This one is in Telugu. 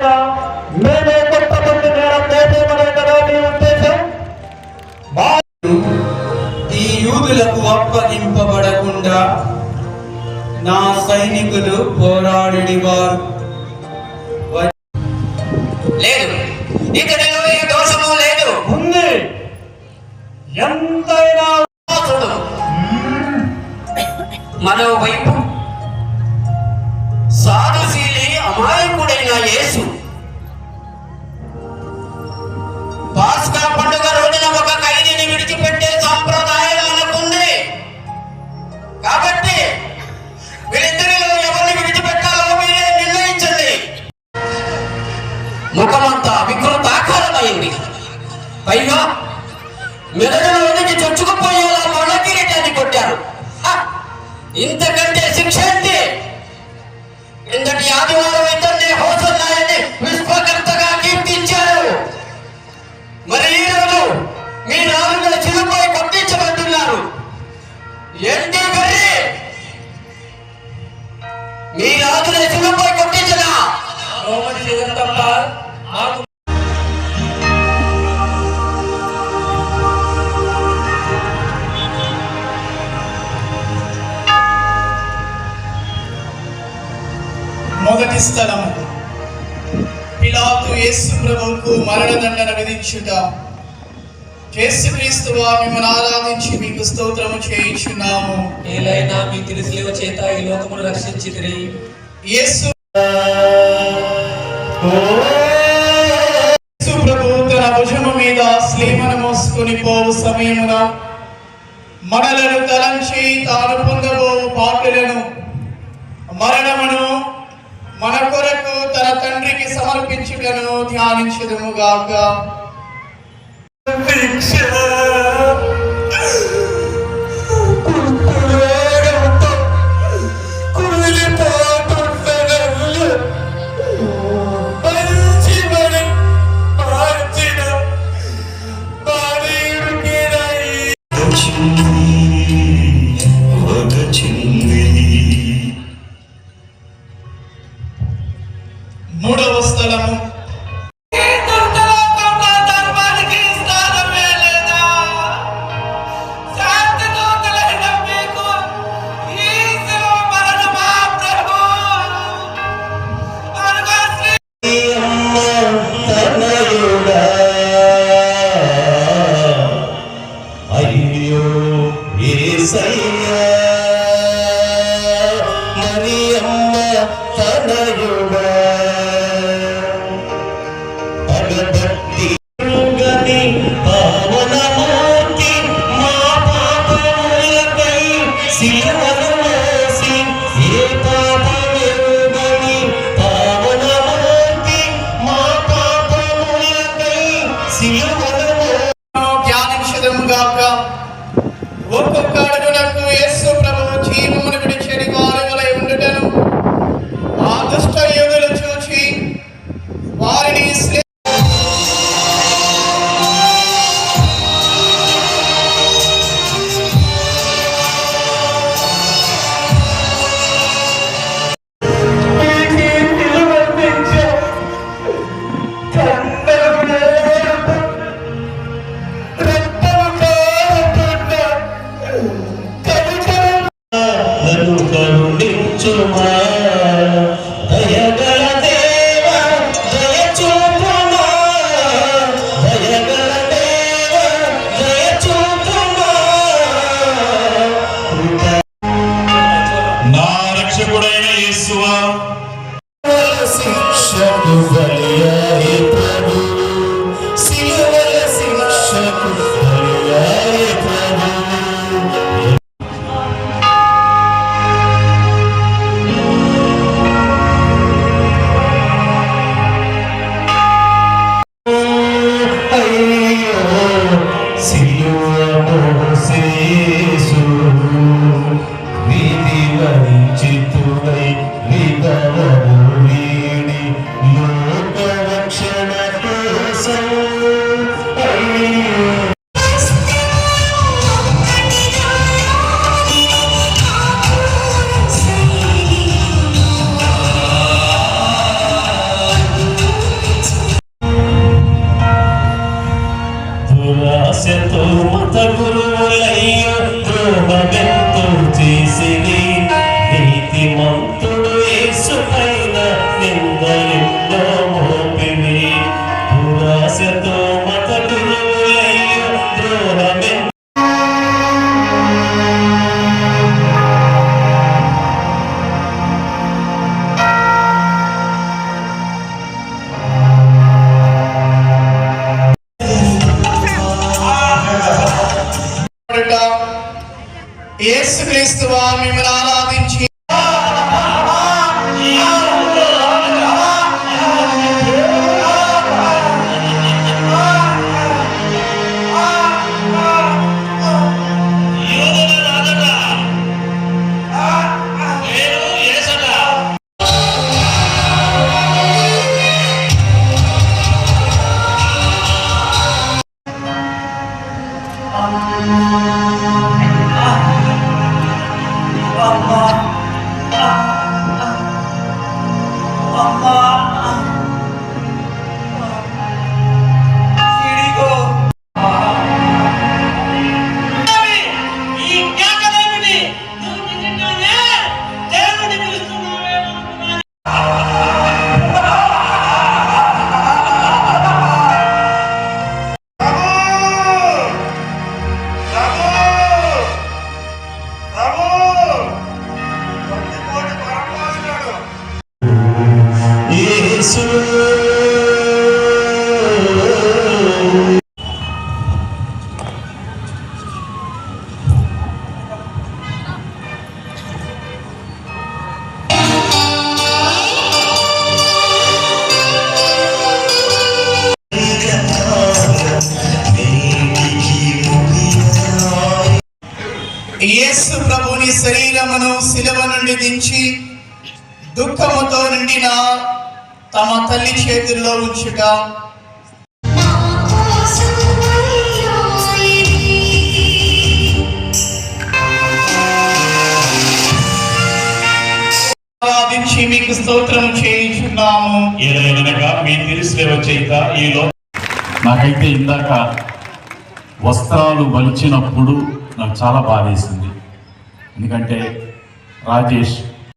మేమే కొత్తమంది నేరం లేదేమనే కదా మీ ఉద్దేశం? ఈ యూదులకు అప్పగింపబడకుండా నా సైనికులు పోరాడివారు లేదు, ఇతనిలో ఏ దోషము లేదు. ఉంది. ఎంతైనా మరోవైపు సాధుశీలి అమాయకుడైన యేసు పాస్కా పండుగ రోజున ఒక ఖైదీని విడిచిపెట్టే సాంప్రదాయం మనకుంది. కాబట్టి వీళ్ళిద్దరిలో ఎవరిని విడిచిపెట్టాలో మీరే నిర్ణయించండి. ముఖమంతా వికృతాకారమైంది. పైగా మెదడులోనికి చొచ్చుకుపోయేలా మొన్న కిరీటాన్ని కొట్టారు. ఇంతకంటే శిక్ష ఏంటి? ఇంతటి ఆదివారం ఇతన్ని హోసన్నాయని విశ్వకర్తగా కీర్తించారు. మరి ఈ రోజు మీ నాలుగుల చిలుపై కొట్టించబడుతున్నారు. ఏంటి మరి మీ రాజుల చిలుపై కొట్టించనా? మొదటి స్థలము పిలాతు యేసు ప్రభువుకు మరణదండన విధించుట. యేసుక్రీస్తు మిమ్మల్ని ఆరాధించి మీకు స్తోత్రము చేయించున్నాము. ఏలైనా మీ తిరుసిలువ చేత ఈ లోకమును రక్షించితిరి. యేసు ప్రభువు తన భుజము మీద స్లీమను మోసుకొని పోవు సమయమున మనలను తలంచి తాను పొందబోవు పాటులను మరణమును మన కొరకు తన తండ్రికి సమర్పించుటను ధ్యానించుదుముగాక. మూడవ స్థలము ధ్యానించుదుముగాక. ఒక్కొక్క అడుగునకు యేసు ప్రభువు జీవమును విడిచెడి వారి వలె ఉండుటను ఆ దుష్ట యోగులు చూచి వారిని నా రక్షకుడైన యేసువా శిక్షకు బలియాయే ప్రభు, సిలువల శిక్షకు బలియాయే ప్రభు. చిత్తువై విధవను వీడి లోక రక్షణ యేసుక్రీస్తువా మిమ్మల్ని ఆరాధించి యేసు ప్రభుని శరీరమును శిలువ నుండి దించి దుఃఖముతో నిండిన తమ తల్లి చేతుల్లో ఉంచుట ఆరాధించి మీకు స్తోత్రం చేయించున్నాము. ఏదైనా మీ తిరుసులే వచ్చేక ఈలో నాకైతే ఇందాక వస్త్రాలు వలిచినప్పుడు నాకు చాలా బాధేసింది. ఎందుకంటే రాజేష్